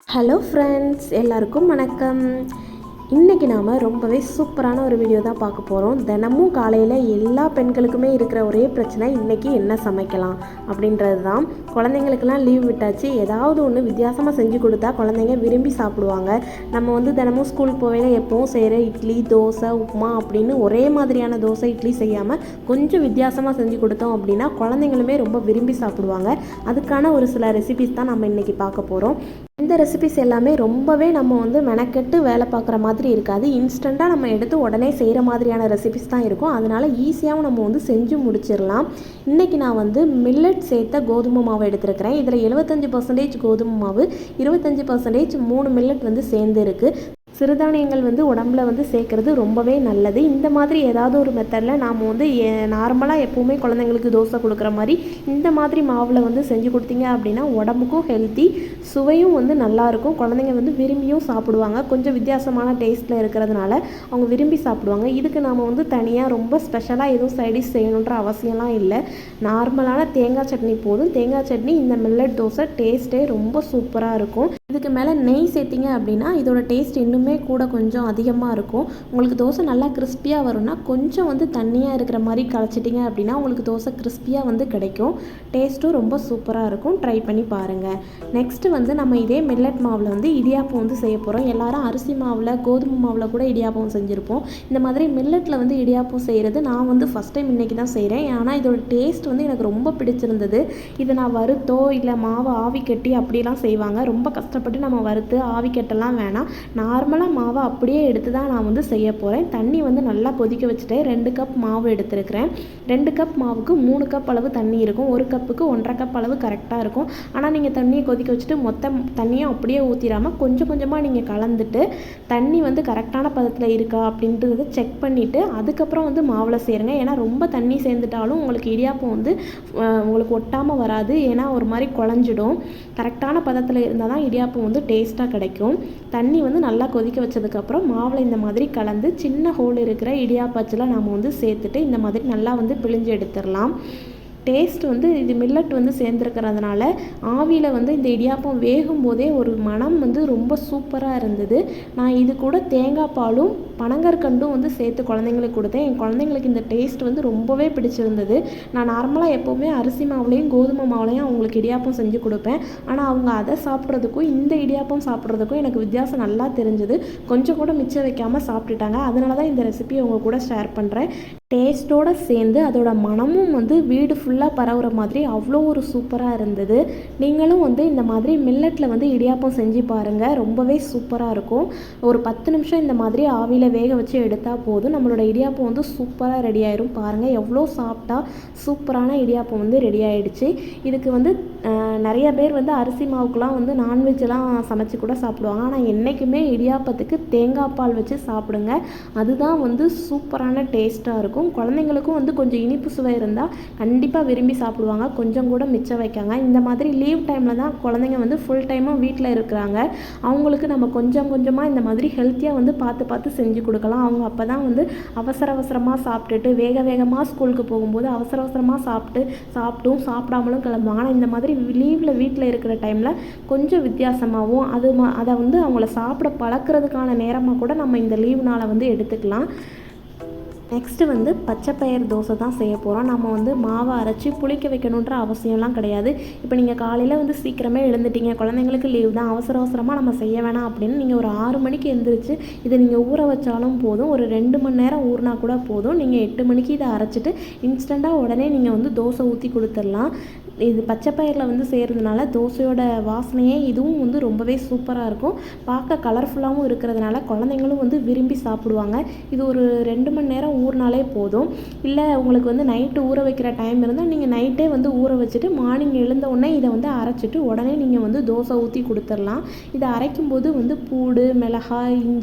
Hello friends, எல்லாருக்கும் வணக்கம். இன்றைக்கி நாம் ரொம்பவே சூப்பரான ஒரு வீடியோ தான் பார்க்க போகிறோம். தினமும் காலையில் எல்லா பெண்களுக்குமே இருக்கிற ஒரே பிரச்சனை இன்றைக்கி என்ன சமைக்கலாம் அப்படின்றது தான். குழந்தைங்களுக்கெல்லாம் லீவ் விட்டாச்சு, ஏதாவது ஒன்று வித்தியாசமாக செஞ்சு கொடுத்தா குழந்தைங்க விரும்பி சாப்பிடுவாங்க. நம்ம தினமும் ஸ்கூலுக்கு போவேல எப்போவும் செய்கிற இட்லி, தோசை, உப்புமா அப்படின்னு ஒரே மாதிரியான தோசை, இட்லி செய்யாமல் கொஞ்சம் வித்தியாசமாக செஞ்சு கொடுத்தோம் அப்படின்னா குழந்தைங்களுமே ரொம்ப விரும்பி சாப்பிடுவாங்க. அதுக்கான ஒரு சில ரெசிபிஸ் தான் நம்ம இன்றைக்கி பார்க்க போகிறோம். இந்த ரெசிபிஸ் எல்லாமே ரொம்பவே நம்ம மெனக்கெட்டு வேலை பார்க்குற மாதிரி இருக்காது. இன்ஸ்டண்ட்டாக நம்ம எடுத்து உடனே செய்கிற மாதிரியான ரெசிபிஸ் தான் இருக்கும். அதனால் ஈஸியாகவும் நம்ம செஞ்சு முடிச்சிடலாம். இன்றைக்கி நான் மில்லட் சேர்த்த கோதுமை மாவு எடுத்துருக்கிறேன். இதில் 75% கோதுமை மாவு, 25% 3 மில்லட் சேர்ந்து இருக்குது. சிறுதானியங்கள் உடம்புல சேர்க்குறது ரொம்பவே நல்லது. இந்த மாதிரி ஏதாவது ஒரு மெத்தடில் நாம் நார்மலாக எப்போவுமே குழந்தைங்களுக்கு தோசை கொடுக்குற மாதிரி இந்த மாதிரி மாவில் செஞ்சு கொடுத்தீங்க அப்படின்னா உடம்புக்கும் ஹெல்த்தி, சுவையும் நல்லாயிருக்கும். குழந்தைங்க விரும்பியும் சாப்பிடுவாங்க. கொஞ்சம் வித்தியாசமான டேஸ்ட்டில் இருக்கிறதுனால அவங்க விரும்பி சாப்பிடுவாங்க. இதுக்கு நாம் தனியாக ரொம்ப ஸ்பெஷலாக எதுவும் சைடிஷ் செய்யணுன்ற அவசியம்லாம் இல்லை. நார்மலான தேங்காய் சட்னி போதும். தேங்காய் சட்னி இந்த மில்லட் தோசை டேஸ்ட்டே ரொம்ப சூப்பராக இருக்கும். இதுக்கு மேலே நெய் சேர்த்திங்க அப்படின்னா இதோட டேஸ்ட் இன்னுமே கூட கொஞ்சம் அதிகமாக இருக்கும். உங்களுக்கு தோசை நல்லா கிறிஸ்பியாக வரும்னா கொஞ்சம் தண்ணியாக இருக்கிற மாதிரி கலச்சிட்டிங்க அப்படின்னா உங்களுக்கு தோசை கிறிஸ்பியாக கிடைக்கும். டேஸ்ட்டும் ரொம்ப சூப்பராக இருக்கும். ட்ரை பண்ணி பாருங்கள். நெக்ஸ்ட்டு நம்ம இதே மில்லட் மாவில் இடியாப்பம் செய்ய போகிறோம். எல்லாரும் அரிசி மாவில், கோதுமை மாவில் கூட இடியாப்பம் செஞ்சுருப்போம். இந்த மாதிரி மில்லட்டில் இடியாப்பம் செய்கிறது நான் ஃபஸ்ட் டைம் இன்றைக்கி தான் செய்கிறேன். ஆனால் இதோட டேஸ்ட் எனக்கு ரொம்ப பிடிச்சிருந்தது. இதை நான் வறுத்தோ இல்லை மாவு ஆவி கட்டி அப்படிலாம் செய்வாங்க. ரொம்ப கஷ்டப்பட்டு நம்ம வறுத்து ஆவி கட்டலாம் வேணாம். நார்மலாக மாவை அப்படியே எடுத்து தான் நான் செய்ய போகிறேன். தண்ணி நல்லா கொதிக்க வச்சுட்டேன். 2 கப் மாவு எடுத்துருக்கிறேன். 2 கப் மாவுக்கு 3 கப் அளவு தண்ணி இருக்கும். 1 கப்புக்கு 1.5 கப் அளவு கரெக்டாக இருக்கும். ஆனால் நீங்கள் தண்ணியை கொதிக்க வச்சுட்டு மொத்த தண்ணியும் அப்படியே ஊற்றிடாமல் கொஞ்சம் கொஞ்சமாக நீங்கள் கலந்துட்டு தண்ணி கரெக்டான பதத்தில் இருக்கா அப்படின்றத செக் பண்ணிவிட்டு அதுக்கப்புறம் மாவில் சேருங்க. ஏன்னா ரொம்ப தண்ணி சேர்ந்துட்டாலும் உங்களுக்கு இடியாப்பம் உங்களுக்கு ஒட்டாமல் வராது. ஏன்னா ஒரு மாதிரி குழஞ்சிடும். கரெக்டான பதத்தில் இருந்தால் தான் இடியாப்பம் டேஸ்ட்டாக கிடைக்கும். தண்ணி நல்லா கொதிக்க வச்சதுக்கப்புறம் மாவில் இந்த மாதிரி கலந்து சின்ன ஹோல் இருக்கிற இடியாப்பச்சில் நாம் சேர்த்துட்டு இந்த மாதிரி நல்லா பிழிஞ்சு எடுத்துடலாம். டேஸ்ட் இது மில்லட் சேர்ந்துருக்கிறதுனால ஆவியில் இந்த இடியாப்பம் வேகும் போதே ஒரு மனம் ரொம்ப சூப்பராக இருந்தது. நான் இது கூட தேங்காய் பாலும் பனங்கற்கண்டும் சேர்த்து குழந்தைங்களுக்கு கொடுத்தேன். என் குழந்தைங்களுக்கு இந்த டேஸ்ட் ரொம்பவே பிடிச்சிருந்தது. நான் நார்மலாக எப்போவுமே அரிசி மாவுலேயும் கோதுமை மாவுலையும் அவங்களுக்கு இடியாப்பம் செஞ்சு கொடுப்பேன். ஆனால் அவங்க அதை சாப்பிட்றதுக்கும் இந்த இடியாப்பம் சாப்பிட்றதுக்கும் எனக்கு வித்தியாசம் நல்லா தெரிஞ்சது. கொஞ்சம் கூட மிச்சம் வைக்காமல் சாப்பிட்டுட்டாங்க. அதனால தான் இந்த ரெசிபியை அவங்க கூட ஷேர் பண்ணுறேன். டேஸ்ட்டோடு சேர்ந்து அதோட மனமும் வீடு ஃபுல்லாக பரவுற மாதிரி அவ்வளோ ஒரு சூப்பராக இருந்தது. நீங்களும் இந்த மாதிரி மில்லட்டில் இடியாப்பம் செஞ்சு பாருங்கள். ரொம்பவே சூப்பராக இருக்கும். ஒரு 10 நிமிஷம் இந்த மாதிரி ஆவியில் வேக வச்சு எடுத்தால் போதும். நம்மளோட இடியாப்பம் சூப்பராக ரெடி ஆயிரும். பாருங்கள் எவ்வளோ சாப்பிட்டா சூப்பரான இடியாப்பம் ரெடி ஆகிடுச்சு. இதுக்கு நிறைய பேர் அரிசி மாவுக்கெலாம் நான்வெஜ்ஜெலாம் சமைச்சு கூட சாப்பிடுவாங்க. ஆனால் என்றைக்குமே இடியாப்பத்துக்கு தேங்காய் பால் வச்சு சாப்பிடுங்க. அதுதான் சூப்பரான டேஸ்ட்டாக இருக்கும். குழந்தைங்களுக்கும் கொஞ்சம் இனிப்பு சுவை இருந்தால் கண்டிப்பாக விரும்பி சாப்பிடுவாங்க. கொஞ்சம் கூட மிச்சம் வைக்காங்க. இந்த மாதிரி லீவ் டைமில் தான் குழந்தைங்க ஃபுல் டைமும் வீட்டில் இருக்கிறாங்க. அவங்களுக்கு நம்ம கொஞ்சம் கொஞ்சமாக இந்த மாதிரி ஹெல்த்தியாக பார்த்து பார்த்து செஞ்சு கொடுக்கலாம். அவங்க அப்போ தான் அவசரமாக சாப்பிட்டுட்டு வேகமாக ஸ்கூலுக்கு போகும்போது அவசரமாக சாப்பிட்டும் சாப்பிடாமலும் கிளம்புவாங்க. ஆனால் இந்த மாதிரி லீவில் வீட்டில் இருக்கிற டைமில் கொஞ்சம் வித்தியாசமாகவும் அதை அவங்கள சாப்பிட பழக்கிறதுக்கான நேரமாக கூட நம்ம இந்த லீவ் நாளை எடுத்துக்கலாம். நெக்ஸ்ட்டு பச்சைப்பயிறு தோசை தான் செய்ய போகிறோம். நம்ம மாவை அரைச்சி புளிக்க வைக்கணுன்ற அவசியம்லாம் கிடையாது. இப்போ நீங்கள் காலையில் சீக்கிரமே எழுந்துட்டீங்க, குழந்தைங்களுக்கு லீவ் தான், அவசரமாக நம்ம செய்ய வேணாம் அப்படின்னு நீங்கள் ஒரு 6 மணிக்கு எழுந்திரிச்சு இதை நீங்கள் ஊற வச்சாலும் போதும். ஒரு 2 மணி நேரம் ஊறினா கூட போதும். நீங்கள் 8 மணிக்கு இதை அரைச்சிட்டு இன்ஸ்டண்ட்டாக உடனே நீங்கள் தோசை ஊற்றி கொடுத்துடலாம். இது பச்சைப்பயிரில் செய்கிறதுனால தோசையோட வாசனையே இதுவும் ரொம்பவே சூப்பராக இருக்கும். பார்க்க கலர்ஃபுல்லாகவும் இருக்கிறதுனால குழந்தைங்களும் விரும்பி சாப்பிடுவாங்க. இது ஒரு 2 மணி நேரம் ஊறினாலே போதும். இல்லை உங்களுக்கு நைட்டு ஊற வைக்கிற டைம் இருந்தால் நீங்கள் நைட்டே ஊற வச்சுட்டு மார்னிங் எழுந்த உடனே இதை அரைச்சிட்டு உடனே நீங்கள் தோசை ஊற்றி கொடுத்துடலாம். இதை அரைக்கும்போது பூடு, மிளகாய்,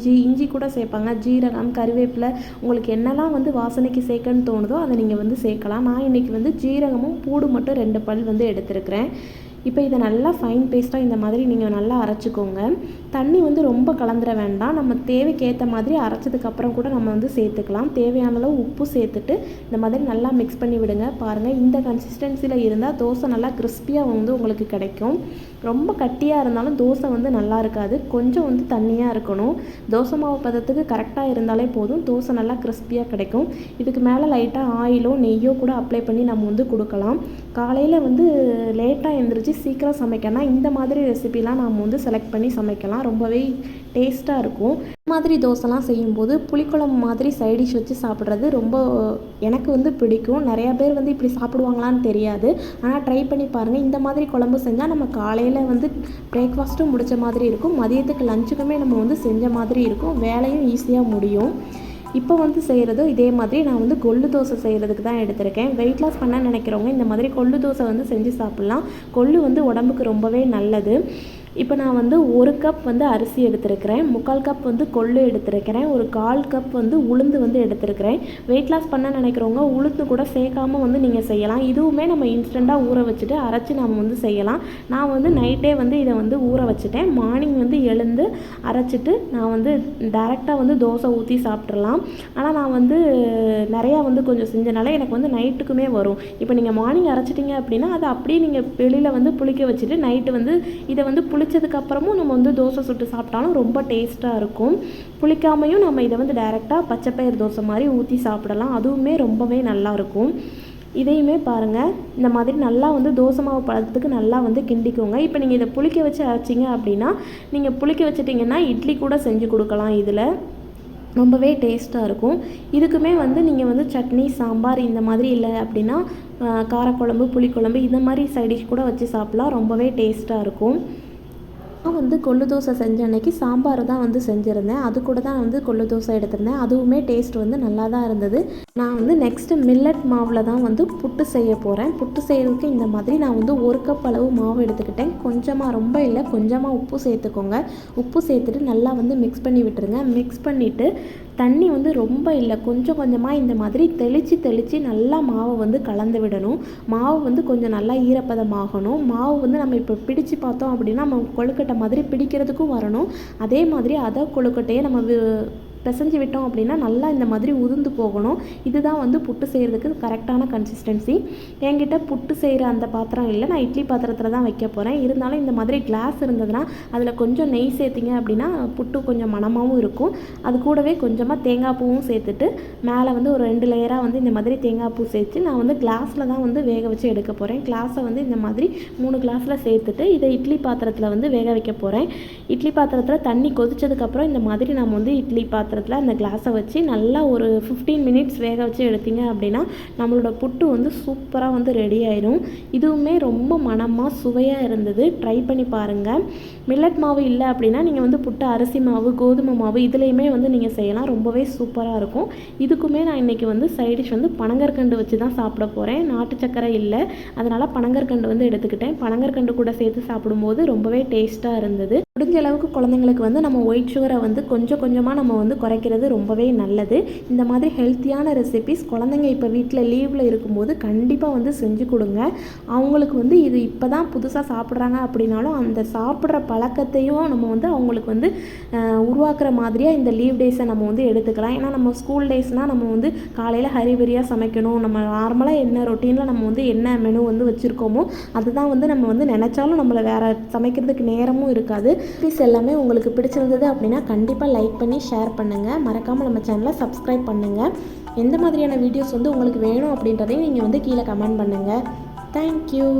இஞ்சி கூட சேர்ப்பாங்க, ஜீரகம், கருவேப்பிலை, உங்களுக்கு என்னெல்லாம் வாசனைக்கு சேர்க்கன்னு தோணுதோ அதை நீங்கள் சேர்க்கலாம். நான் இன்றைக்கி ஜீரகமும் பூடு மட்டும் 2 பல் எடுத்துருக்கிறேன். இப்போ இதை நல்லா ஃபைன் பேஸ்ட்டாக இந்த மாதிரி நீங்கள் நல்லா அரைச்சிக்கோங்க. தண்ணி ரொம்ப கலந்துட வேண்டாம். நம்ம தேவைக்கு ஏற்ற மாதிரி அரைச்சதுக்கப்புறம் கூட நம்ம சேர்த்துக்கலாம். தேவையான அளவு உப்பு சேர்த்துட்டு இந்த மாதிரி நல்லா மிக்ஸ் பண்ணி விடுங்க. பாருங்கள் இந்த கன்சிஸ்டன்சியில் இருந்தால் தோசை நல்லா கிறிஸ்பியாக உங்களுக்கு கிடைக்கும். ரொம்ப கட்டியாக இருந்தாலும் தோசை வந்து நல்லா இருக்காது, கொஞ்சம் வந்து தண்ணியாக இருக்கணும். தோசை மாவு பதத்துக்கு கரெக்டாக இருந்தாலே போதும், தோசை நல்லா கிறிஸ்பியாக கிடைக்கும். இதுக்கு மேலே லைட்டாக ஆயிலோ நெய்யோ கூட அப்ளை பண்ணி நம்ம வந்து கொடுக்கலாம். காலையில் வந்து லேட்டாக எழுந்திரிச்சு சீக்கிரம் சமைக்கணும்னா இந்த மாதிரி ரெசிபிலாம் நாம் வந்து செலக்ட் பண்ணி சமைக்கலாம், ரொம்பவே டேஸ்ட்டாக இருக்கும். இந்த மாதிரி தோசைலாம் செய்யும்போது புளிக்குழம்பு மாதிரி சைடிஷ் வச்சு சாப்பிட்றது ரொம்ப எனக்கு வந்து பிடிக்கும். நிறையா பேர் வந்து இப்படி சாப்பிடுவாங்களான்னு தெரியாது, ஆனால் ட்ரை பண்ணி பாருங்கள். இந்த மாதிரி குழம்பு செஞ்சால் நம்ம காலையில் வந்து பிரேக்ஃபாஸ்ட்டும் முடித்த மாதிரி இருக்கும், மதியத்துக்கு லஞ்சுக்குமே நம்ம வந்து செஞ்ச மாதிரி இருக்கும், வேலையும் ஈஸியாக முடியும். இப்போ வந்து செய்கிறது இதே மாதிரி நான் வந்து கொள்ளு தோசை செய்கிறதுக்கு தான் எடுத்திருக்கேன். வெயிட் லாஸ் பண்ண நினைக்கிறவங்க இந்த மாதிரி கொள்ளு தோசை வந்து செஞ்சு சாப்பிட்லாம். கொள்ளு வந்து உடம்புக்கு ரொம்பவே நல்லது. இப்போ நான் வந்து 1 கப் வந்து அரிசி எடுத்திருக்கிறேன், 3/4 கப் வந்து கொள்ளு எடுத்திருக்கிறேன், ஒரு 1/4 கப் வந்து உளுந்து வந்து எடுத்திருக்கிறேன். வெயிட் லாஸ் பண்ண நினைக்கிறவங்க உளுந்து கூட சேர்க்காமல் வந்து நீங்கள் செய்யலாம். இதுவுமே நம்ம இன்ஸ்டண்ட்டாக ஊற வச்சுட்டு அரைச்சி நம்ம வந்து செய்யலாம். நான் வந்து நைட்டே வந்து இதை வந்து ஊற வச்சுட்டேன், மார்னிங் வந்து எழுந்து அரைச்சிட்டு நான் வந்து டேரெக்டாக வந்து தோசை ஊற்றி சாப்பிட்றலாம். ஆனால் நான் வந்து நிறையா வந்து கொஞ்சம் செஞ்சனால எனக்கு வந்து நைட்டுக்குமே வரும். இப்போ நீங்கள் மார்னிங் அரைச்சிட்டிங்க அப்படின்னா அதை அப்படியே நீங்கள் வெளியில் வந்து புளிக்க வச்சுட்டு நைட்டு வந்து இதை வந்து புளிச்சதுக்கப்புறமும் நம்ம வந்து தோசை சுட்டு சாப்பிட்டாலும் ரொம்ப டேஸ்ட்டாக இருக்கும். புளிக்காமையும் நம்ம இதை வந்து டைரெக்டாக பச்சைப்பயிறு தோசை மாதிரி ஊற்றி சாப்பிடலாம், அதுவுமே ரொம்பவே நல்லாயிருக்கும். இதையுமே பாருங்கள், இந்த மாதிரி நல்லா வந்து தோசை மாவு பழத்துக்கு நல்லா வந்து கிண்டிக்கோங்க. இப்போ நீங்கள் இதை புளிக்க வச்சு அரைச்சிங்க அப்படின்னா நீங்கள் புளிக்க வச்சிட்டிங்கன்னா இட்லி கூட செஞ்சு கொடுக்கலாம், இதில் ரொம்பவே டேஸ்ட்டாக இருக்கும். இதுக்குமே வந்து நீங்கள் வந்து சட்னி சாம்பார் இந்த மாதிரி இல்லை அப்படின்னா காரக்குழம்பு புளிக்குழம்பு இந்த மாதிரி சைடிஷ் கூட வச்சு சாப்பிட்லாம், ரொம்பவே டேஸ்ட்டாக இருக்கும். நான் வந்து கொள்ளு தோசை செஞ்ச அன்னைக்கு சாம்பார் தான் வந்து செஞ்சுருந்தேன், அது கூட தான் வந்து கொள்ளு தோசை எடுத்திருந்தேன், அதுவுமே டேஸ்ட் வந்து நல்லா தான் இருந்தது. நான் வந்து நெக்ஸ்ட்டு மில்லட் மாவில் தான் வந்து புட்டு செய்ய போகிறேன். புட்டு செய்கிறதுக்கு இந்த மாதிரி நான் வந்து 1 கப் அளவு மாவு எடுத்துக்கிட்டேன். கொஞ்சமாக, ரொம்ப இல்லை, கொஞ்சமாக உப்பு சேர்த்துக்கோங்க. உப்பு சேர்த்துட்டு நல்லா வந்து மிக்ஸ் பண்ணி விட்டுருங்க. மிக்ஸ் பண்ணிவிட்டு தண்ணி வந்து ரொம்ப இல்லை, கொஞ்சம் கொஞ்சமாக இந்த மாதிரி தெளித்து நல்லா மாவை வந்து கலந்து விடணும். மாவு வந்து கொஞ்சம் நல்லா ஈரப்பதமாகணும். மாவு வந்து நம்ம இப்போ பிடிச்சு பார்த்தோம் அப்படின்னா நம்ம கொழுக்கட்டை மாதிரி பிடிக்கிறதுக்கும் வரணும். அதே மாதிரி அதை கொழுக்கட்டையை நம்ம பிசைஞ்சு விட்டோம் அப்படின்னா நல்லா இந்த மாதிரி உதிர்ந்து போகணும். இதுதான் வந்து புட்டு செய்கிறதுக்கு கரெக்டான கன்சிஸ்டன்சி. என்கிட்ட புட்டு செய்கிற அந்த பாத்திரம் இல்லை, நான் இட்லி பாத்திரத்தில் தான் வைக்க போகிறேன். இருந்தாலும் இந்த மாதிரி கிளாஸ் இருந்ததுன்னா அதில் கொஞ்சம் நெய் சேர்த்திங்க அப்படின்னா புட்டு கொஞ்சம் மணமாகவும் இருக்கும். அது கூடவே கொஞ்சமாக தேங்காய் பூவும் சேர்த்துட்டு மேலே வந்து ஒரு 2 லேயராக வந்து இந்த மாதிரி தேங்காய் பூ சேர்த்து நான் வந்து கிளாஸில் தான் வந்து வேக வச்சு எடுக்க போகிறேன். கிளாஸை வந்து இந்த மாதிரி 3 கிளாஸில் சேர்த்துட்டு இதை இட்லி பாத்திரத்தில் வந்து வேக வைக்க போகிறேன். இட்லி பாத்திரத்தில் தண்ணி கொதிச்சதுக்கப்புறம் இந்த மாதிரி நம்ம வந்து இட்லி பாத்திரத்தில் அந்த கிளாஸை வச்சு நல்லா ஒரு 15 மினிட்ஸ் வேக வச்சு எடுத்திங்க அப்படின்னா நம்மளோட புட்டு வந்து சூப்பராக வந்து ரெடி ஆயிடும். இதுவுமே ரொம்ப மணமாக சுவையாக இருந்தது, ட்ரை பண்ணி பாருங்கள். மில்லட் மாவு இல்லை அப்படின்னா நீங்கள் வந்து புட்டு அரிசி மாவு கோதுமை மாவு இதுலேயுமே வந்து நீங்கள் செய்யலாம், ரொம்பவே சூப்பராக இருக்கும். இதுக்குமே நான் இன்றைக்கி வந்து சைடிஷ் வந்து பனங்கற்கண்டு வச்சு தான் சாப்பிட போகிறேன். நாட்டு சக்கரை இல்லை, அதனால் பனங்கற்கண்டு வந்து எடுத்துக்கிட்டேன். பனங்கற்கண்டு கூட சேர்த்து சாப்பிடும்போது ரொம்பவே டேஸ்ட்டாக இருந்தது. முடிஞ்ச அளவுக்கு குழந்தைங்களுக்கு வந்து நம்ம ஒயிட் சுகரை வந்து கொஞ்சம் கொஞ்சமாக நம்ம வந்து குறைக்கிறது ரொம்பவே நல்லது. இந்த மாதிரி ஹெல்த்தியான ரெசிபிஸ் குழந்தைங்க இப்போ வீட்டில் லீவில் இருக்கும்போது கண்டிப்பாக வந்து செஞ்சு கொடுங்க. அவங்களுக்கு வந்து இது இப்போ தான் புதுசாக சாப்பிட்றாங்க அப்படின்னாலும் அந்த சாப்பிட்ற பழக்கத்தையும் நம்ம வந்து அவங்களுக்கு வந்து உருவாக்குற மாதிரியாக இந்த லீவ் டேஸை நம்ம வந்து எடுத்துக்கலாம். ஏன்னா நம்ம ஸ்கூல் டேஸ்னால் நம்ம வந்து காலையில் ஹரிபரியாக சமைக்கணும், நம்ம நார்மலாக என்ன ரொட்டீனில் நம்ம வந்து என்ன மெனு வந்து வச்சுருக்கோமோ அதுதான் வந்து நம்ம வந்து நினச்சாலும் நம்மளை வேறு சமைக்கிறதுக்கு நேரமும் இருக்காது. ப்ளீஸ் எல்லாமே உங்களுக்கு பிடிச்சிருந்தது அப்படின்னா கண்டிப்பாக லைக் பண்ணி ஷேர் பண்ணுங்கள். மறக்காமல் நம்ம சேனலை சப்ஸ்கிரைப் பண்ணுங்கள். எந்த மாதிரியான வீடியோஸ் வந்து உங்களுக்கு வேணும் அப்படின்றதையும் நீங்கள் வந்து கீழே கமெண்ட் பண்ணுங்கள். தேங்க்யூ.